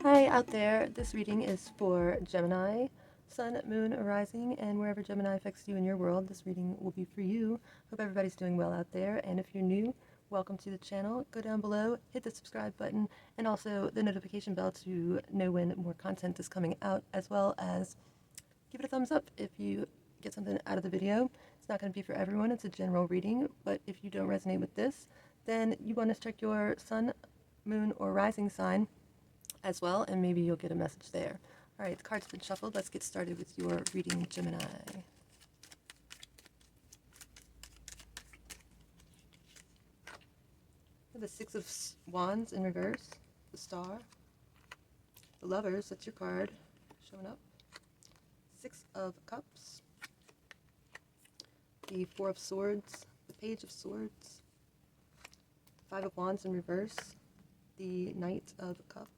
Hi out there, this reading is for Gemini, Sun, Moon, Rising, and wherever Gemini affects you in your world, this reading will be for you. Hope everybody's doing well out there, and if you're new, welcome to the channel. Go down below, hit the subscribe button, and also the notification bell to know when more content is coming out, as well as give it a thumbs up if you get something out of the video. It's not going to be for everyone, it's a general reading, but if you don't resonate with this, then you want to check your Sun, Moon, or Rising sign as well, and maybe you'll get a message there. All right, the cards have been shuffled. Let's get started with your reading, Gemini. The Six of Wands in reverse, the Star, the Lovers, that's your card showing up, Six of Cups, the Four of Swords, the Page of Swords, the Five of Wands in reverse, the Knight of Cups,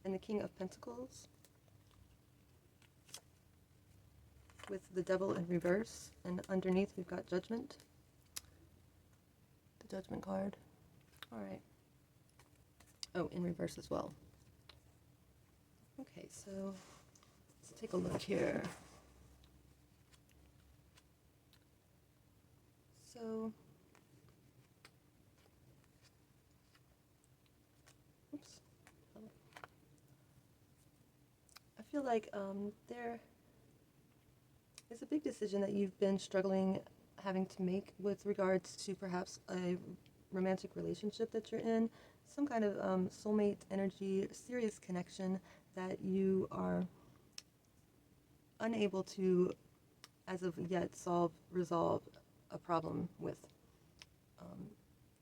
and the King of Pentacles, with the Devil in reverse, and underneath we've got Judgment, the Judgment card. All right. Oh, in reverse as well. Okay, so let's take a look here. So, oops. I feel like there is a big decision that you've been struggling having to make with regards to perhaps a romantic relationship that you're in, some kind of soulmate energy, serious connection that you are unable to, as of yet, resolve a problem with.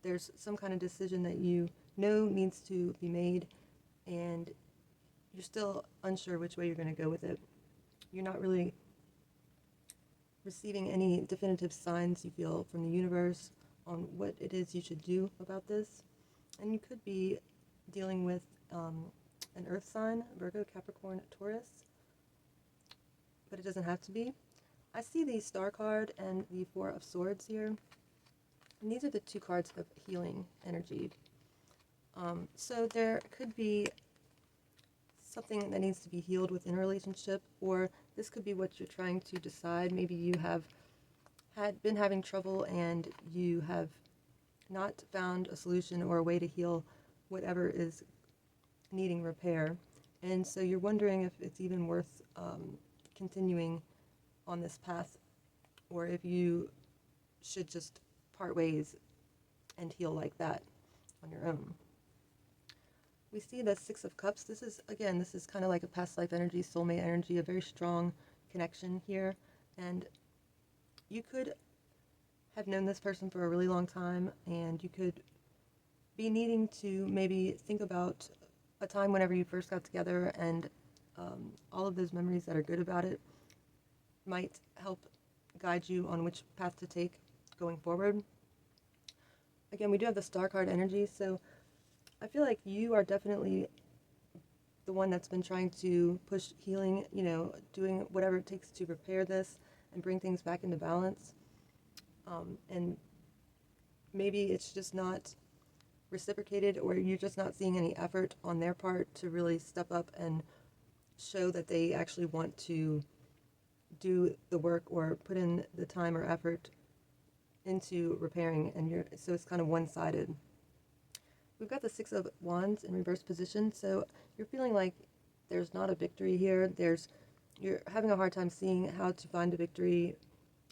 There's some kind of decision that you know needs to be made, and you're still unsure which way you're going to go with it. You're not really receiving any definitive signs, you feel, from the universe on what it is you should do about this. And you could be dealing with an earth sign, Virgo, Capricorn, Taurus, but it doesn't have to be. I see the Star card and the Four of Swords here, and these are the two cards of healing energy. So there could be something that needs to be healed within a relationship, or this could be what you're trying to decide. Maybe you have been having trouble and you have not found a solution or a way to heal whatever is needing repair, and so you're wondering if it's even worth continuing on this path, or if you should just part ways and heal like that on your own. We see the Six of Cups. This is kind of like a past life energy, soulmate energy, a very strong connection here. And you could have known this person for a really long time, and you could be needing to maybe think about a time whenever you first got together, and all of those memories that are good about it might help guide you on which path to take going forward. Again, we do have the Star card energy, so I feel like you are definitely the one that's been trying to push healing, doing whatever it takes to repair this and bring things back into balance. And maybe it's just not reciprocated, or you're just not seeing any effort on their part to really step up and show that they actually want to do the work or put in the time or effort into repairing, and so it's kind of one-sided. We've got the Six of Wands in reverse position, so you're feeling like there's not a victory here. You're having a hard time seeing how to find a victory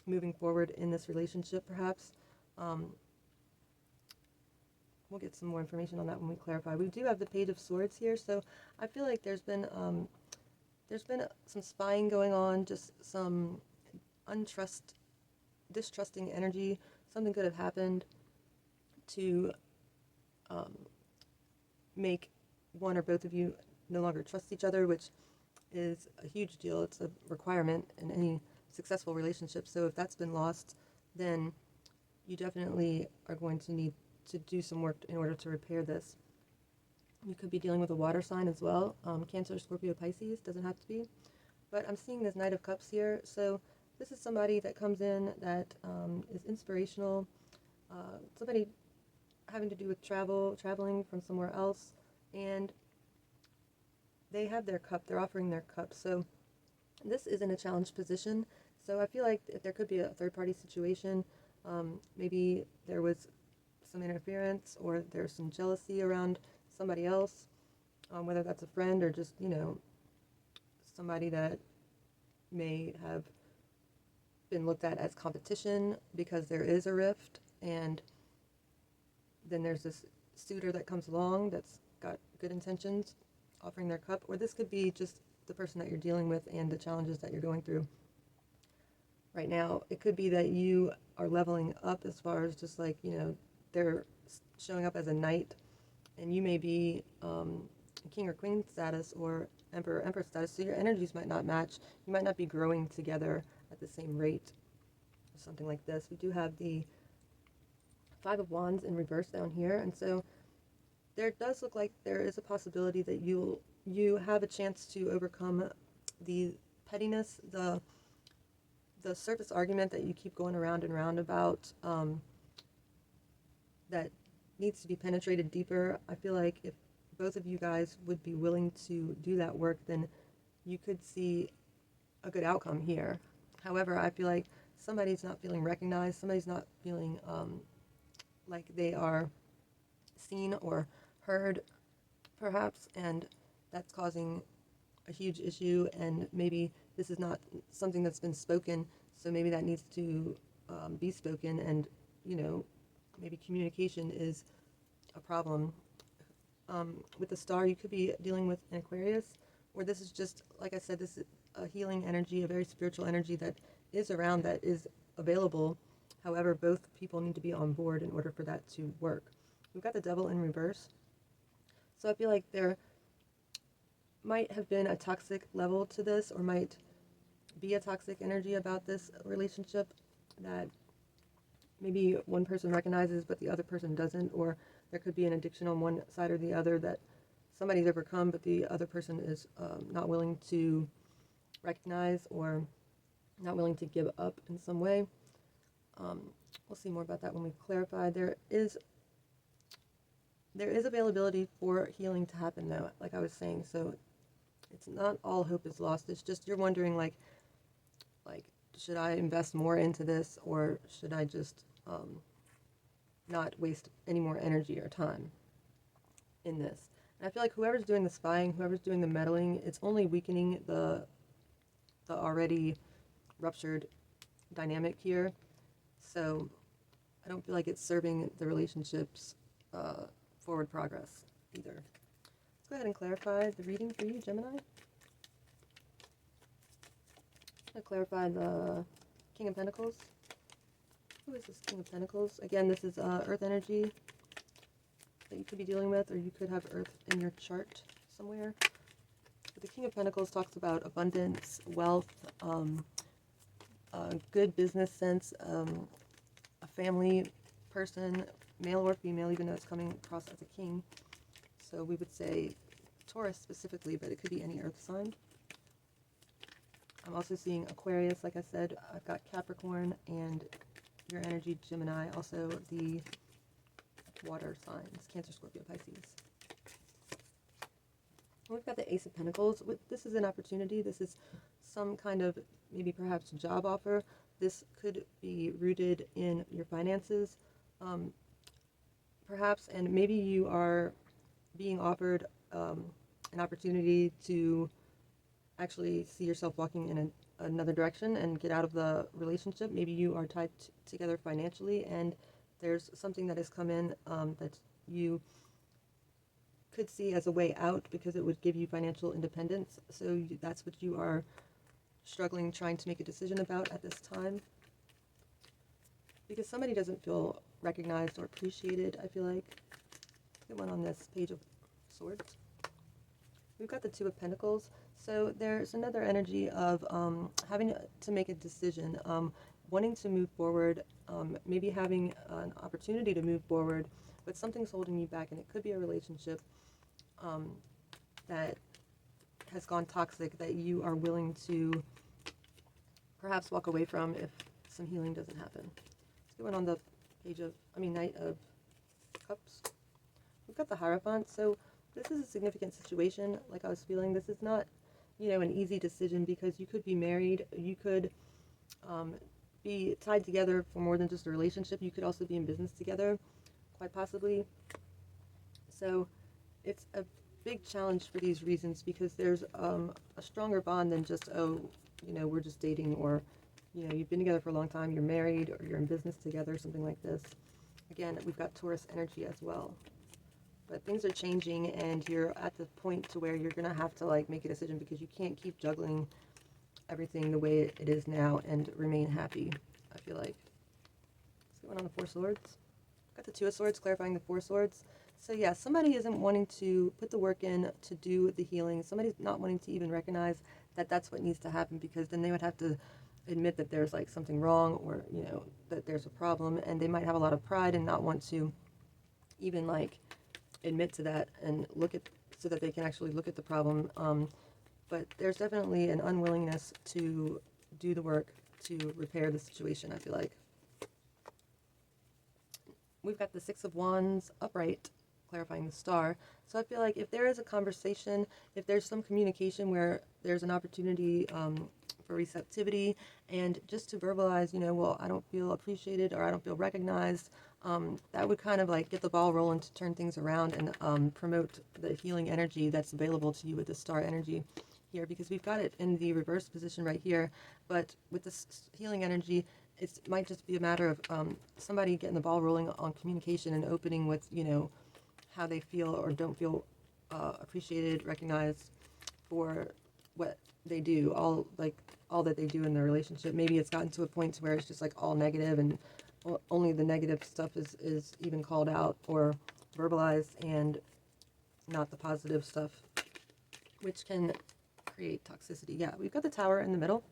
moving forward in this relationship, perhaps. We'll get some more information on that when we clarify. We do have the Page of Swords here, so I feel like there's been some spying going on, just some distrusting energy. Something could have happened to make one or both of you no longer trust each other, which is a huge deal. It's a requirement in any successful relationship. So if that's been lost, then you definitely are going to need to do some work in order to repair this. You could be dealing with a water sign as well. Cancer, Scorpio, Pisces, doesn't have to be. But I'm seeing this Knight of Cups here. So this is somebody that comes in that is inspirational. Somebody having to do with traveling from somewhere else, and they have their cup, they're offering their cup. So this isn't a challenged position. So I feel like if there could be a third party situation, maybe there was some interference or there's some jealousy around somebody else, whether that's a friend or just, somebody that may have been looked at as competition because there is a rift, and then there's this suitor that comes along that's got good intentions offering their cup. Or this could be just the person that you're dealing with and the challenges that you're going through right now. It could be that you are leveling up as far as just like, they're showing up as a knight, and you may be king or queen status or emperor or empress status, so your energies might not match. You might not be growing together at the same rate or something like this. We do have the Five of Wands in reverse down here, and so there does look like there is a possibility that you have a chance to overcome the pettiness, the surface argument that you keep going around and around about, that needs to be penetrated deeper. I feel like if both of you guys would be willing to do that work, then you could see a good outcome here. However, I feel like somebody's not feeling recognized, somebody's not feeling like they are seen or heard, perhaps, and that's causing a huge issue. And maybe this is not something that's been spoken, so maybe that needs to be spoken, and maybe communication is a problem. With the star, you could be dealing with an Aquarius, or this is just, like I said, this is a healing energy, a very spiritual energy that is around, that is available. However, both people need to be on board in order for that to work. We've got the Devil in reverse. So I feel like there might have been a toxic level to this, or might be a toxic energy about this relationship that maybe one person recognizes but the other person doesn't, or there could be an addiction on one side or the other that somebody's overcome but the other person is not willing to recognize or not willing to give up in some way. We'll see more about that when we clarify. There is availability for healing to happen, though, like I was saying. So it's not all hope is lost. It's just you're wondering, like should I invest more into this, or should I just not waste any more energy or time in this? And I feel like whoever's doing the spying, whoever's doing the meddling, it's only weakening the already ruptured dynamic here. So I don't feel like it's serving the relationship's forward progress either. Let's go ahead and clarify the reading for you, Gemini. I'm going to clarify the King of Pentacles. Who is this King of Pentacles? Again, this is Earth energy that you could be dealing with, or you could have Earth in your chart somewhere. But the King of Pentacles talks about abundance, wealth, good business sense, a family person, male or female, even though it's coming across as a king. So we would say Taurus specifically, but it could be any earth sign. I'm also seeing Aquarius, like I said. I've got Capricorn and your energy, Gemini, also the water signs, Cancer, Scorpio, Pisces. We've got the Ace of Pentacles. This is an opportunity. This is some kind of maybe perhaps job offer. This could be rooted in your finances, perhaps, and maybe you are being offered an opportunity to actually see yourself walking in another direction and get out of the relationship. Maybe you are tied together financially, and there's something that has come in that you could see as a way out because it would give you financial independence. So that's what you are struggling, trying to make a decision about at this time. Because somebody doesn't feel recognized or appreciated, I feel like. Good one on this Page of Swords. We've got the Two of Pentacles. So there's another energy of having to make a decision, wanting to move forward, maybe having an opportunity to move forward, but something's holding you back, and it could be a relationship that has gone toxic that you are willing to perhaps walk away from if some healing doesn't happen. Let's go on the Knight of Cups. We've got the Hierophant. So this is a significant situation, like I was feeling. This is not, an easy decision because you could be married, you could be tied together for more than just a relationship. You could also be in business together, quite possibly. So it's a big challenge for these reasons because there's a stronger bond than just, we're just dating, or, you've been together for a long time, you're married, or you're in business together, something like this. Again, we've got Taurus energy as well. But things are changing, and you're at the point to where you're going to have to, make a decision because you can't keep juggling everything the way it is now and remain happy, I feel like. Let's get one on the Four Swords. Got the Two of Swords, clarifying the Four Swords. So yeah, somebody isn't wanting to put the work in to do the healing. Somebody's not wanting to even recognize that that's what needs to happen, because then they would have to admit that there's something wrong, or that there's a problem, and they might have a lot of pride and not want to even admit to that and so that they can actually look at the problem. But there's definitely an unwillingness to do the work to repair the situation, I feel like. We've got the Six of Wands upright, clarifying the Star. So I feel like if there is a conversation, if there's some communication where there's an opportunity for receptivity, and just to verbalize, well, I don't feel appreciated, or I don't feel recognized, that would kind of get the ball rolling to turn things around and promote the healing energy that's available to you with the Star energy here, because we've got it in the reverse position right here. But with this healing energy, it might just be a matter of somebody getting the ball rolling on communication and opening with, how they feel or don't feel appreciated, recognized for what they do, all that they do in their relationship. Maybe it's gotten to a point where it's just all negative, and only the negative stuff is even called out or verbalized, and not the positive stuff, which can create toxicity. Yeah, we've got the Tower in the middle,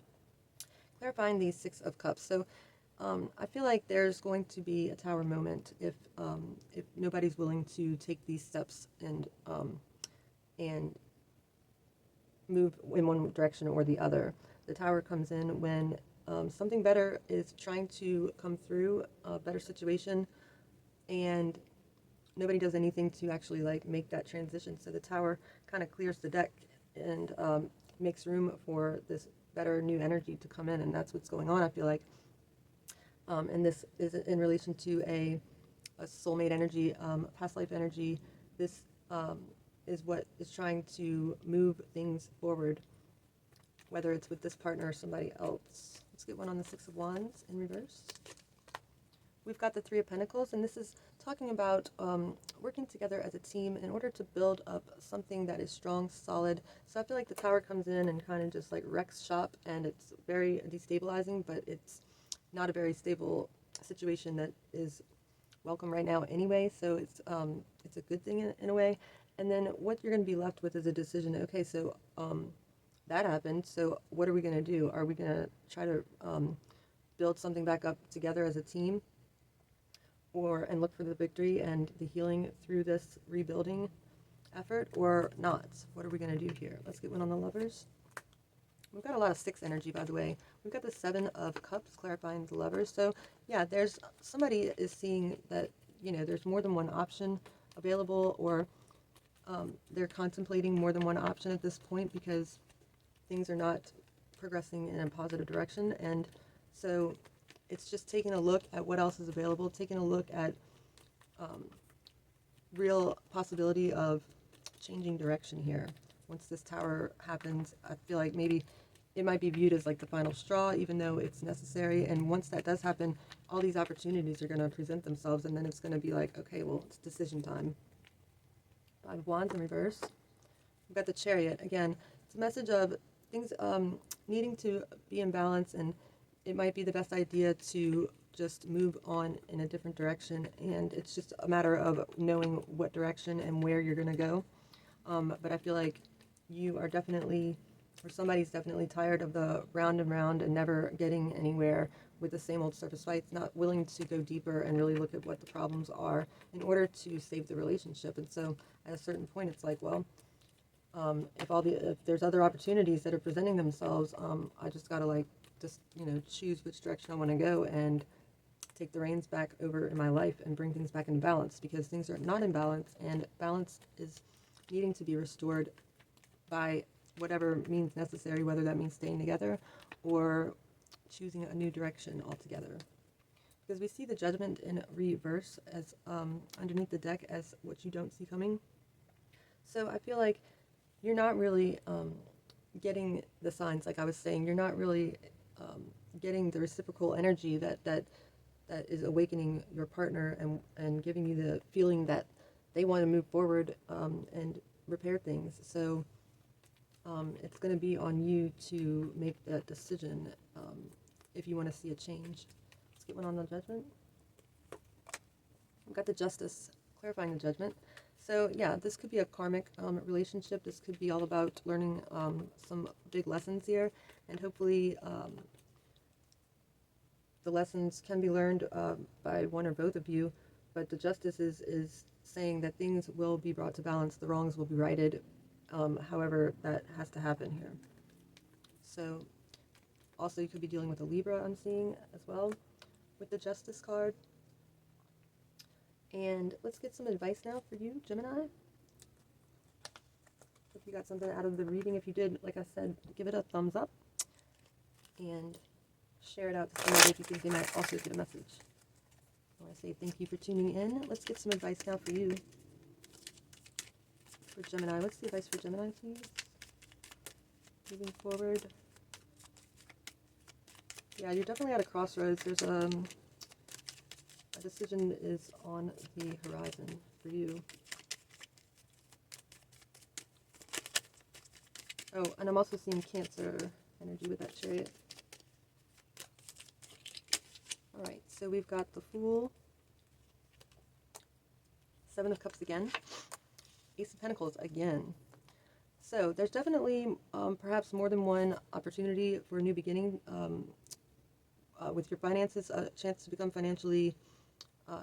clarifying the Six of Cups. So I feel like there's going to be a Tower moment if nobody's willing to take these steps and move in one direction or the other. The Tower comes in when something better is trying to come through, a better situation, and nobody does anything to actually make that transition. So the Tower kind of clears the deck and makes room for this better new energy to come in, and that's what's going on, I feel like. And this is in relation to a soulmate energy, past life energy. This is what is trying to move things forward, whether it's with this partner or somebody else. Let's get one on the Six of Wands in reverse. We've got the Three of Pentacles, and this is talking about working together as a team in order to build up something that is strong, solid. So I feel like the Tower comes in and kind of just wrecks shop, and it's very destabilizing, but it's not a very stable situation that is welcome right now anyway. So it's a good thing in a way. And then what you're going to be left with is a decision. Okay, so that happened. So what are we going to do? Are we going to try to build something back up together as a team, and look for the victory and the healing through this rebuilding effort, or not? What are we going to do here? Let's get one on the Lovers. We've got a lot of Six energy, by the way. We've got the Seven of Cups, clarifying the Lovers. So yeah, there's somebody is seeing that there's more than one option available, or they're contemplating more than one option at this point because things are not progressing in a positive direction. And so it's just taking a look at what else is available, taking a look at real possibility of changing direction here. Once this Tower happens, I feel like maybe it might be viewed as the final straw, even though it's necessary. And once that does happen, all these opportunities are going to present themselves, and then it's going to be okay, well, it's decision time. Five of Wands in reverse. We've got the Chariot. Again, it's a message of things needing to be in balance, and it might be the best idea to just move on in a different direction, and it's just a matter of knowing what direction and where you're going to go. But I feel like you are definitely, or somebody's definitely tired of the round and round and never getting anywhere with the same old surface fights, not willing to go deeper and really look at what the problems are in order to save the relationship. And so at a certain point, it's well, if there's other opportunities that are presenting themselves, I just gotta choose which direction I want to go and take the reins back over in my life and bring things back into balance, because things are not in balance, and balance is needing to be restored by whatever means necessary, whether that means staying together or choosing a new direction altogether. Because we see the Judgment in reverse as underneath the deck as what you don't see coming. So I feel like you're not really getting the signs, like I was saying. You're not really getting the reciprocal energy that is awakening your partner and giving you the feeling that they want to move forward and repair things. So it's going to be on you to make that decision if you want to see a change. Let's get one on the Judgment. We've got the Justice, clarifying the Judgment. So yeah, this could be a karmic relationship. This could be all about learning some big lessons here, and hopefully the lessons can be learned by one or both of you. But the Justice is saying that things will be brought to balance, the wrongs will be righted, however that has to happen here. So also you could be dealing with a Libra, I'm seeing as well with the Justice card. And let's get some advice now for you, Gemini. Hope you got something out of the reading. If you did, like I said, give it a thumbs up and share it out to somebody if you think they might also get a message. I want to say thank you for tuning in. Let's get some advice now for you, for Gemini. What's the advice for Gemini, please? Moving forward. Yeah, you're definitely at a crossroads. There's a decision is on the horizon for you. Oh, and I'm also seeing Cancer energy with that Chariot. Alright, so we've got the Fool, Seven of Cups again, Ace of Pentacles again. So there's definitely perhaps more than one opportunity for a new beginning with your finances, a chance to become financially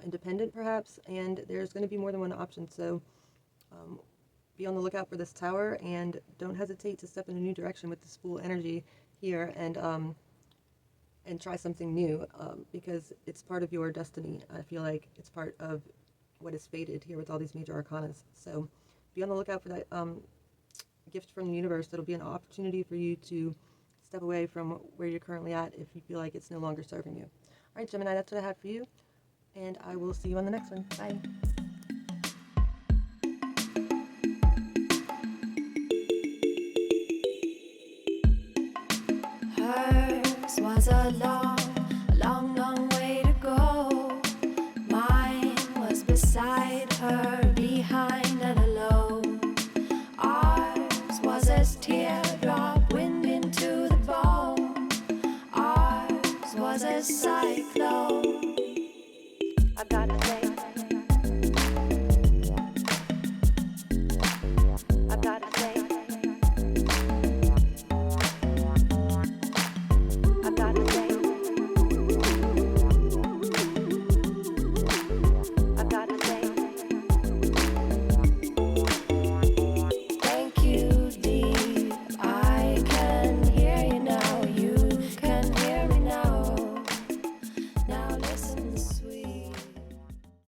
independent perhaps, and there's going to be more than one option. So be on the lookout for this Tower, and don't hesitate to step in a new direction with this Fool energy here, and try something new, because it's part of your destiny. I feel like it's part of what is fated here with all these major arcanas. So be on the lookout for that gift from the universe. That'll be an opportunity for you to step away from where you're currently at if you feel like it's no longer serving you. All right, Gemini, that's what I have for you, and I will see you on the next one. Bye. Hers was a long, long way to go. Mine was beside her, behind and alone. Ours was as teardrop wind into the bone. Ours was as cyclone.